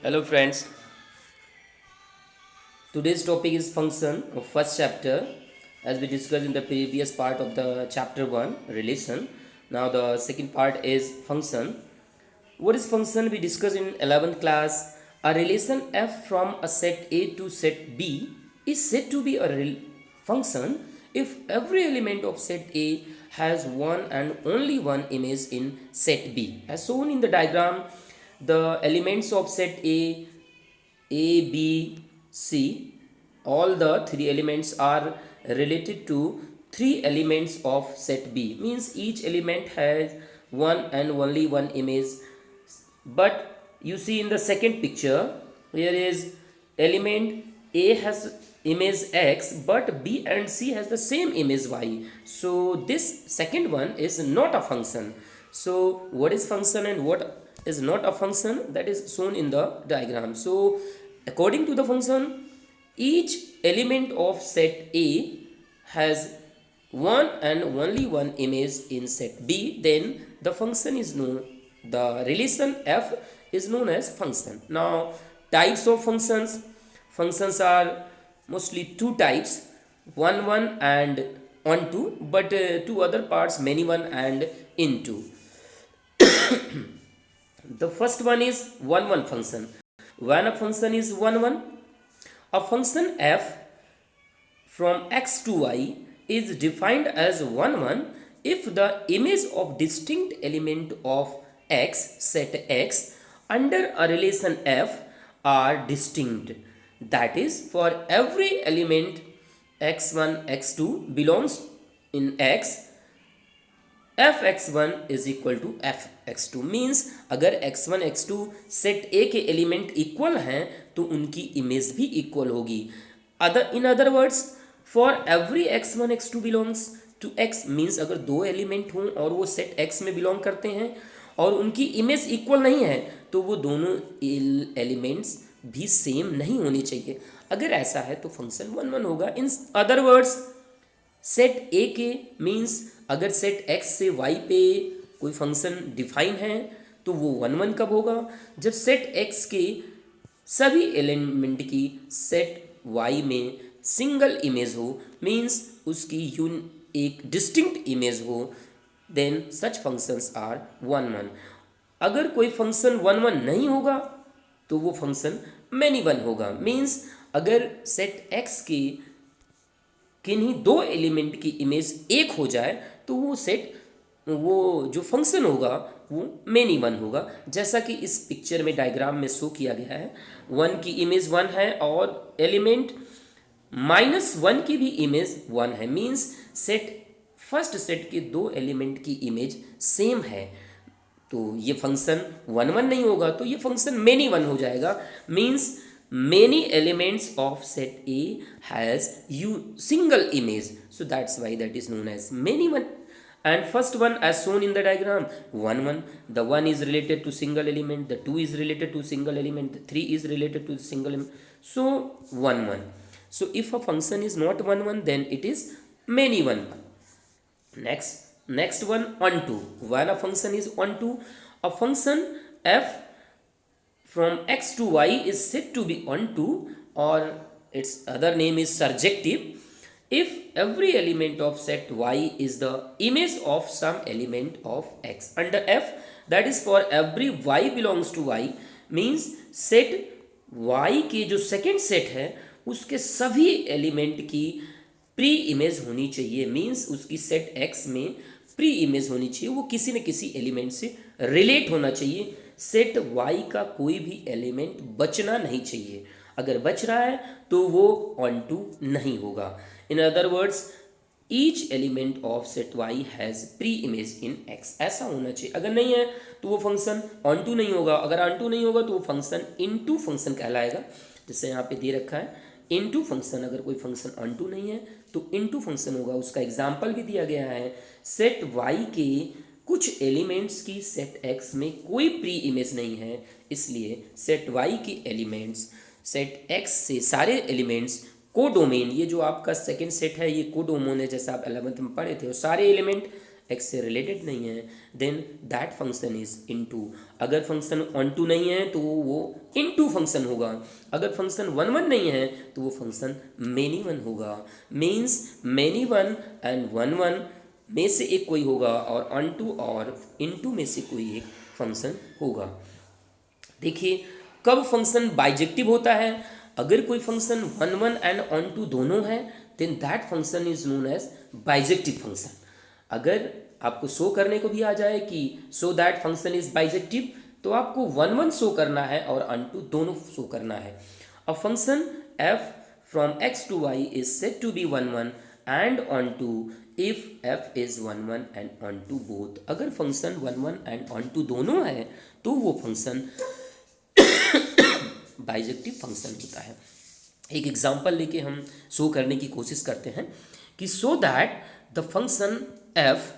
Hello friends, today's topic is function of first chapter as we discussed in the previous part of the chapter 1 relation. Now the second part is function. What is function? We discussed in 11th class. A relation f from a set A to set B is said to be a function if every element of set A has one and only one image in set B. As shown in the diagram, the elements of set A, B, C, all the three elements are related to three elements of set B. Means each element has one and only one image. But you see in the second picture, here is element A has image X, but B and C has the same image Y. So this second one is not a function. So what is function and what is not a function, that is shown in the diagram. So according to the function, each element of set A has one and only one image in set B, then the function is known, the relation f is known as function. Now types of functions are mostly two types, one and onto, but two other parts, many one and into. The first one is one function. When a function is one, a function f from x to y is defined as one if the image of distinct element of x set x under a relation f are distinct. That is, for every element x1 x2 belongs in x, fx1 is equal to fx2. Means अगर x1 x2 set A के element equal हैं तो उनकी image भी equal होगी. In other words, for every x1 x2 belongs to x, means अगर दो element हों और वो सेट x में बिलोंग करते हैं और उनकी इमेज इक्वल नहीं है तो वो दोनों एलिमेंट्स भी सेम नहीं होनी चाहिए. अगर ऐसा है तो फंक्शन वन होगा. इन अदर वर्ड्स, सेट ए के मीन्स अगर सेट एक्स से वाई पे कोई फंक्शन डिफाइन है तो वो वन कब होगा? जब सेट एक्स के सभी एलिमेंट की सेट वाई में सिंगल इमेज हो, मीन्स उसकी एक डिस्टिंक्ट इमेज हो, then such functions are one. अगर कोई फंक्शन वन नहीं होगा तो वो फंक्शन मैनी वन होगा. मीन्स अगर सेट एक्स की किन्हीं दो एलिमेंट की इमेज एक हो जाए तो वो जो फंक्शन होगा वो मैनी वन होगा. जैसा कि इस पिक्चर में डायग्राम में शो किया गया है, वन की इमेज वन है और एलिमेंट -1 की भी इमेज वन है. मीन्स फर्स्ट सेट के दो एलिमेंट की इमेज सेम है तो ये फंक्शन वन नहीं होगा, तो ये फंक्शन मैनी वन हो जाएगा. Means many elements of set A has single image, so that's why that is known as many one. And first one as shown in the diagram, one, the one is related to single element, the two is related to single element, the three is related to single element, so one. So if a function is not one then it is many one. Next one, onto. When a function is onto, a function f from x to y is said to be onto, or its other name is surjective, if every element of set y is the image of some element of x. Under f, that is for every y belongs to y, means set y के जो second set है उसके सभी element की pre image होनी चाहिए. Means उसकी set x में प्री इमेज होनी चाहिए, वो किसी न किसी एलिमेंट से रिलेट होना चाहिए. सेट y का कोई भी एलिमेंट बचना नहीं चाहिए. अगर बच रहा है तो वो ऑन टू नहीं होगा. इन other words, each element of set y has pre image in x, ऐसा होना चाहिए. अगर नहीं है तो वो फंक्शन ऑन टू नहीं होगा. अगर ऑन टू नहीं होगा तो वो फंक्शन इनटू फंक्शन कहलाएगा. जैसे यहाँ पे दे रखा है इनटू फंक्शन. अगर कोई फंक्शन ऑन टू नहीं है तो इनटू फंक्शन होगा. उसका एग्जाम्पल भी दिया गया है. सेट y के कुछ एलिमेंट्स की सेट x में कोई प्री इमेज नहीं है, इसलिए सेट y की एलिमेंट्स सेट x से सारे एलिमेंट्स कोडोमेन, ये जो आपका सेकंड सेट है ये कोडोमेन है, जैसा आप 11th में पढ़े थे, और सारे एलिमेंट x से रिलेटेड नहीं है, then that function is into. अगर फंक्शन ऑन टू नहीं है तो वो इनटू फंक्शन होगा। अगर फंक्शन वन वन नहीं है तो वो फंक्शन मेनी वन होगा। Means many one and one one में से एक कोई होगा और ऑन टू और इनटू में से कोई एक फंक्शन होगा। देखिए कब फंक्शन बाइजेक्टिव होता है, अगर कोई function one one and onto दोनों है then that function is known as bijective function. अगर आपको शो करने को भी आ जाए कि so that function is bijective तो आपको वन वन शो करना है और ऑन टू दोनों शो करना है। A function f from x to y is said to be one one and onto if f is one one and onto both. अगर function one one and onto दोनों है तो वो function bijective function होता है। एक example लेके हम शो करने की कोशिश करते हैं कि so that the function f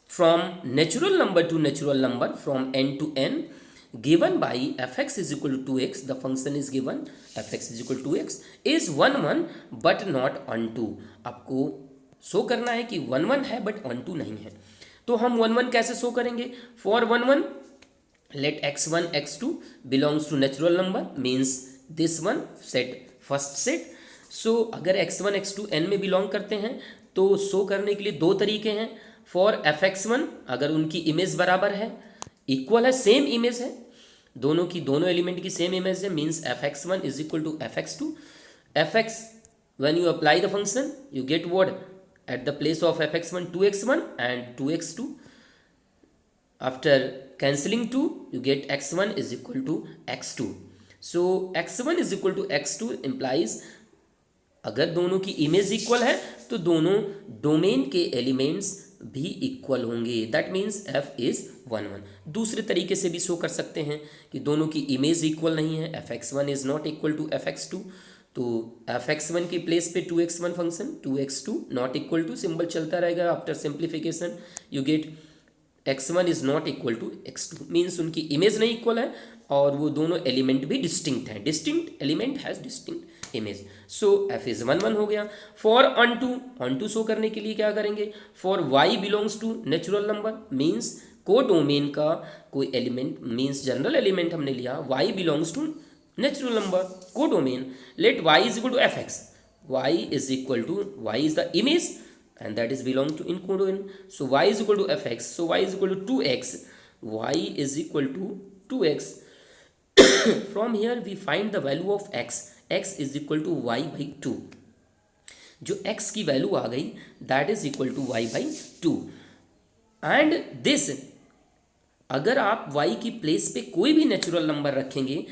from natural number to natural number from n to n given by f x is equal to x, the function is given f x is equal to x is one one but not onto. आपको show करना है कि one one है but onto नहीं है। तो हम one one कैसे शो करेंगे? For one one let x1 x2 belongs to natural number means this one set first set। so अगर x1 x2 n में बिलोंग करते हैं तो शो करने के लिए दो तरीके हैं। फॉर fx1 अगर उनकी इमेज बराबर है, इक्वल है, सेम इमेज है, दोनों की दोनों एलिमेंट की सेम इमेज है, means fx1 is equal to fx2। fx when you apply the function you get what at the place of fx1 2x1 and 2x2। after cancelling 2 you get x1 is equal to x2। so x1 is equal to x2 implies अगर दोनों की image equal है तो दोनों domain के elements भी equal होंगे, that means f is one one. दूसरे तरीके से भी शो कर सकते हैं कि दोनों की इमेज इक्वल नहीं है, fx1 is not equal to fx2 तो fx1 की प्लेस पे 2x1 function 2x2 not equal to symbol चलता रहेगा। After simplification you get x1 is not equal to x2 means उनकी इमेज नहीं इक्वल है और वो दोनों एलिमेंट भी डिस्टिंक्ट हैं, distinct element has distinct image. So f is one one हो गया। फॉर ऑन टू शो करने के लिए क्या करेंगे? For y belongs to natural number means को डोमेन का कोई एलिमेंट मीन्स जनरल एलिमेंट हमने लिया, y belongs to natural number को domain, let y is equal to fx, y is equal to y is the image and that is belong to in codomain। so y is equal to fx, so y is equal to 2x, y is equal to 2x। from here we find the value of x, x is equal to y by 2। जो x की value आ गई that is equal to y by 2 and this अगर आप y की place पे कोई भी natural number रखेंगे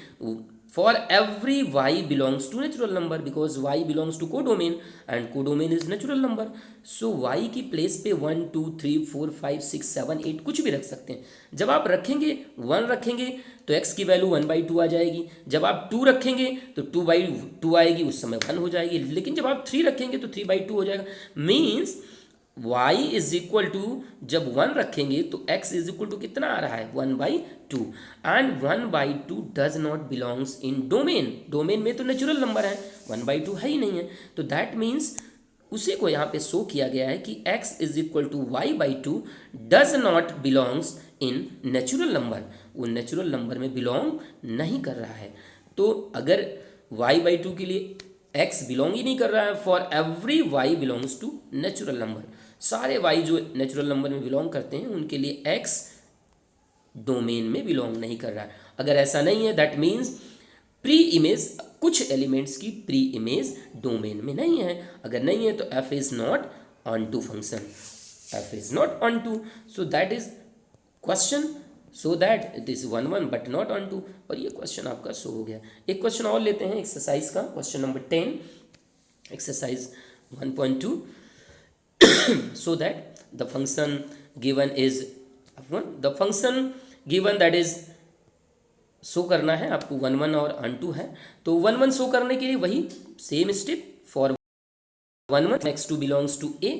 for every y belongs to natural number because y belongs to codomain and codomain is natural number. So y की place पे 1 2 3 4 5 6 7 8 कुछ भी रख सकते हैं। जब आप रखेंगे 1 रखेंगे तो x की वैल्यू 1/2 आ जाएगी, जब आप 2 रखेंगे तो 2/2 आएगी, उस समय 1 हो जाएगी, लेकिन जब आप 3 रखेंगे तो 3/2 हो जाएगा। Means y is equal to जब 1 रखेंगे तो x इज इक्वल टू कितना आ रहा है 1/2 and 1/2 does not belongs in domain. Domain में तो नेचुरल नंबर है, 1/2 है ही नहीं है, तो दैट मीन्स उसी को यहाँ पे शो किया गया है कि x is equal to y/2 does not belongs in natural number, वो नेचुरल नंबर में बिलोंग नहीं कर रहा है। तो अगर y/2 के लिए x बिलोंग ही नहीं कर रहा है, for every y belongs to natural number, सारे y जो नेचुरल नंबर में बिलोंग करते हैं उनके लिए x डोमेन में बिलोंग नहीं कर रहा है। अगर ऐसा नहीं है दैट मीन्स प्री इमेज, कुछ एलिमेंट्स की प्री इमेज डोमेन में नहीं है। अगर नहीं है तो f is not onto function, f is not onto, so that is question, so that it is 1 1 but not onto. और ये क्वेश्चन आपका शो हो गया। एक क्वेश्चन और लेते हैं एक्सरसाइज का, question number 10 exercise 1.2। so that the function given is the function given that is show करना है आपको 1 1 और ऑन टू है, तो 1 1 शो करने के लिए वही same step. For 1 1 x2 belongs to a,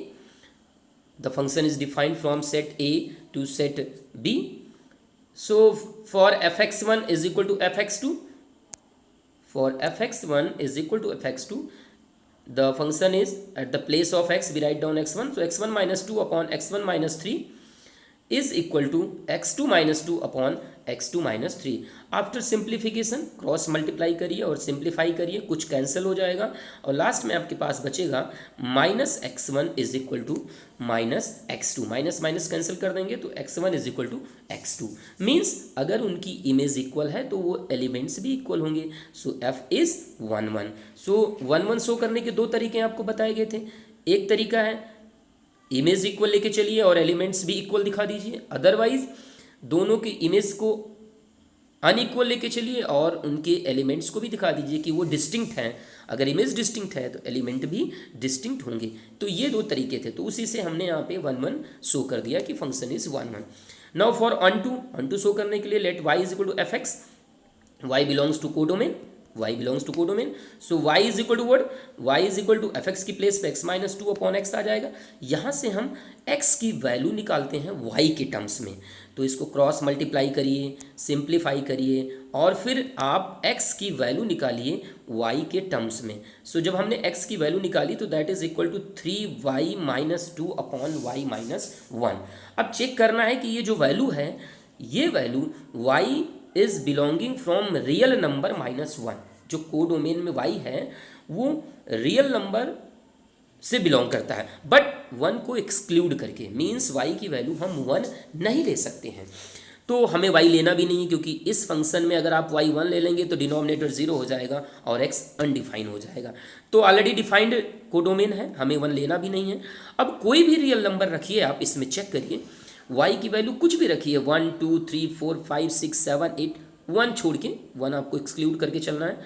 the function is defined from set a to set b। so for fx1 is equal to fx2, for fx1 is equal to fx2 the function is at the place of x we write down x1, so x1 minus 2 upon x1 minus 3 is equal to x2 minus 2 upon x2 minus 3। After simplification cross multiply करिए और simplify करिए, कुछ cancel हो जाएगा और last में आपके पास बचेगा minus x1 is equal to minus x2, minus minus cancel कर देंगे तो x1 is equal to x2। Means अगर उनकी इमेज इक्वल है तो वो एलिमेंट्स भी इक्वल होंगे। सो f इज 1 1। सो 1 1 शो करने के दो तरीके आपको बताए गए थे। एक तरीका है इमेज इक्वल लेके चलिए और एलिमेंट्स भी इक्वल दिखा दीजिए, अदरवाइज दोनों की इमेज को अनइक्वल लेके चलिए और उनके एलिमेंट्स को भी दिखा दीजिए कि वो डिस्टिंक्ट हैं। अगर इमेज डिस्टिंक्ट है तो एलिमेंट भी डिस्टिंक्ट होंगे। तो ये दो तरीके थे, तो उसी से हमने यहाँ पे 1 1 शो कर दिया कि function is 1 1। Now for onto show करने के लिए let y is equal to F X, y belongs to codomain, y belongs to codomain. So y is equal to word, y is equal to F X की place पे x minus 2 upon X आ जाएगा। यहाँ से हम x की value निकालते हैं y के टर्म्स में, तो इसको क्रॉस मल्टीप्लाई करिए, सिंप्लीफाई करिए और फिर आप x की वैल्यू निकालिए y के टर्म्स में। सो जब हमने x की वैल्यू निकाली तो that is equal to 3y minus 2 upon y minus 1। अब चेक करना है कि ये जो वैल्यू है, ये value y is belonging from real number minus 1। जो कोडोमेन में y है वो रियल नंबर से बिलोंग करता है, बट 1 को एक्सक्लूड करके, मीन्स y की वैल्यू हम 1 नहीं ले सकते हैं। तो हमें y लेना भी नहीं है, क्योंकि इस फंक्शन में अगर आप y 1 ले लेंगे तो डिनोमिनेटर 0 हो जाएगा और x अनडिफाइन हो जाएगा। तो ऑलरेडी डिफाइंड कोडोमेन है, हमें 1 लेना भी नहीं है। अब कोई भी रियल नंबर रखिए, आप इसमें चेक करिए, y की वैल्यू कुछ भी रखिए, 1 2 3 4 5 6 7 8, 1 छोड़ के, 1 आपको एक्सक्लूड करके चलना है,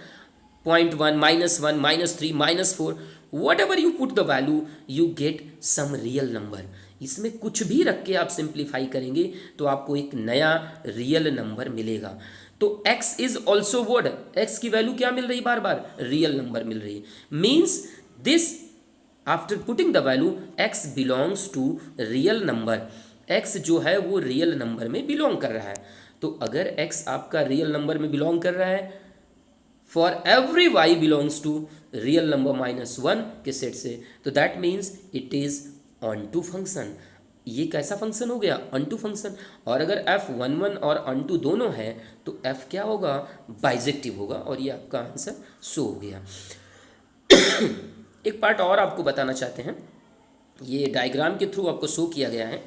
0.1 minus 1 minus 3 minus 4, whatever you put the value you get some real number. इसमें कुछ भी रख के आप सिंप्लीफाई करेंगे तो आपको एक नया रियल नंबर मिलेगा। तो x is also word, x की वैल्यू क्या मिल रही, बार बार रियल नंबर मिल रही है। Means this after putting the value x belongs to real number, x जो है वो रियल नंबर में बिलोंग कर रहा है। तो अगर x आपका रियल नंबर में बिलोंग कर रहा है, for every y belongs to real number minus 1 के सेट से, तो that means it is onto function. ये कैसा फंक्शन हो गया, ऑन टू फंक्शन। और अगर f 1 1 और ऑन टू दोनों है तो f क्या होगा, बाइजेक्टिव होगा, और ये आपका आंसर शो हो गया। एक पार्ट और आपको बताना चाहते हैं, ये डायग्राम के थ्रू आपको शो किया गया है।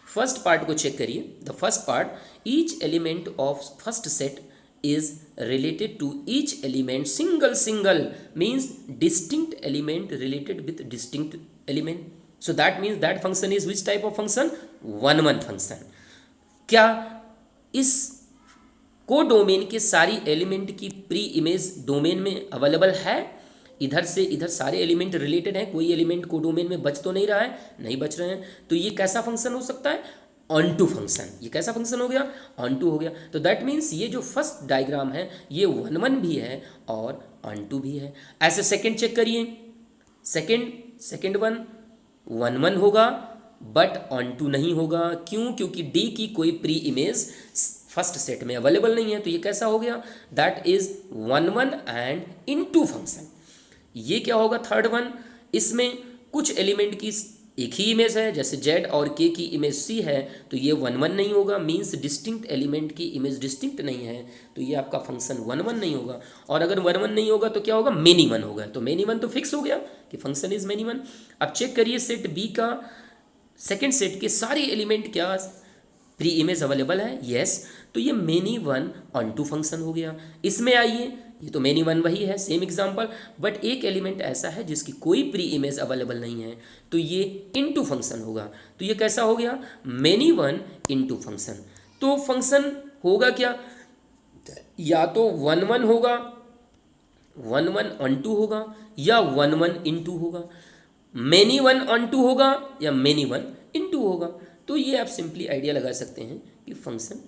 फर्स्ट पार्ट को चेक करिए। The first part, each element of first set is related to each element single means distinct element related with distinct element, so that means that function is which type of function, 1 1 function। क्या इस codomain के सारी element की preimage domain में available है? इधर से इधर सारे एलिमेंट रिलेटेड हैं, कोई एलिमेंट कोडोमेन में बच तो नहीं रहा है, नहीं बच रहे हैं, तो ये कैसा फंक्शन हो सकता है, ऑन टू फंक्शन। ये कैसा फंक्शन हो गया, ऑन टू हो गया। तो दैट मीन्स ये जो फर्स्ट डायग्राम है ये 1 1 भी है और ऑन टू भी है। ऐसे सेकंड चेक करिए, सेकंड वन 1 1 होगा बट ऑन टू नहीं होगा। क्यों, क्योंकि डी की कोई प्री इमेज फर्स्ट सेट में अवेलेबल नहीं है। तो ये कैसा हो गया, that is 1 1 and into function. ये क्या होगा, थर्ड वन, इसमें कुछ एलिमेंट की एक ही इमेज है, जैसे z और k की इमेज c है, तो ये 1 1 नहीं होगा, मीन्स डिस्टिंक्ट एलिमेंट की इमेज डिस्टिंक्ट नहीं है, तो ये आपका फंक्शन 1 1 नहीं होगा। और अगर 1 1 नहीं होगा तो क्या होगा, मेनी वन होगा। तो मेनी वन तो फिक्स हो गया कि फंक्शन इज मेनी वन। अब चेक करिए सेट बी का, सेकेंड सेट के सारे एलिमेंट क्या प्री इमेज अवेलेबल है, यस, तो ये many one onto function हो गया। इसमें आइए, ये तो मेनी वन वही है, सेम एग्जांपल, बट एक एलिमेंट ऐसा है जिसकी कोई प्री इमेज अवेलेबल नहीं है, तो ये इनटू फंक्शन होगा। तो ये कैसा हो गया, मेनी वन इनटू फंक्शन। तो फंक्शन होगा क्या, या तो 1 1 होगा, 1 1 ऑन टू होगा, या 1 1 इनटू होगा, मेनी वन ऑन टू होगा, या मेनी वन इनटू होगा। तो ये आप सिंपली आइडिया लगा सकते हैं कि फंक्शन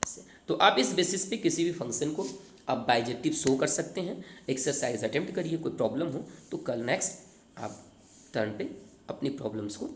से, तो आप इस बेसिस पे किसी भी फंक्शन को आप बाइजेक्टिव शो कर सकते हैं। एक्सरसाइज अटेम्प्ट करिए, कोई प्रॉब्लम हो तो कल नेक्स्ट आप टर्न पे अपनी प्रॉब्लम्स को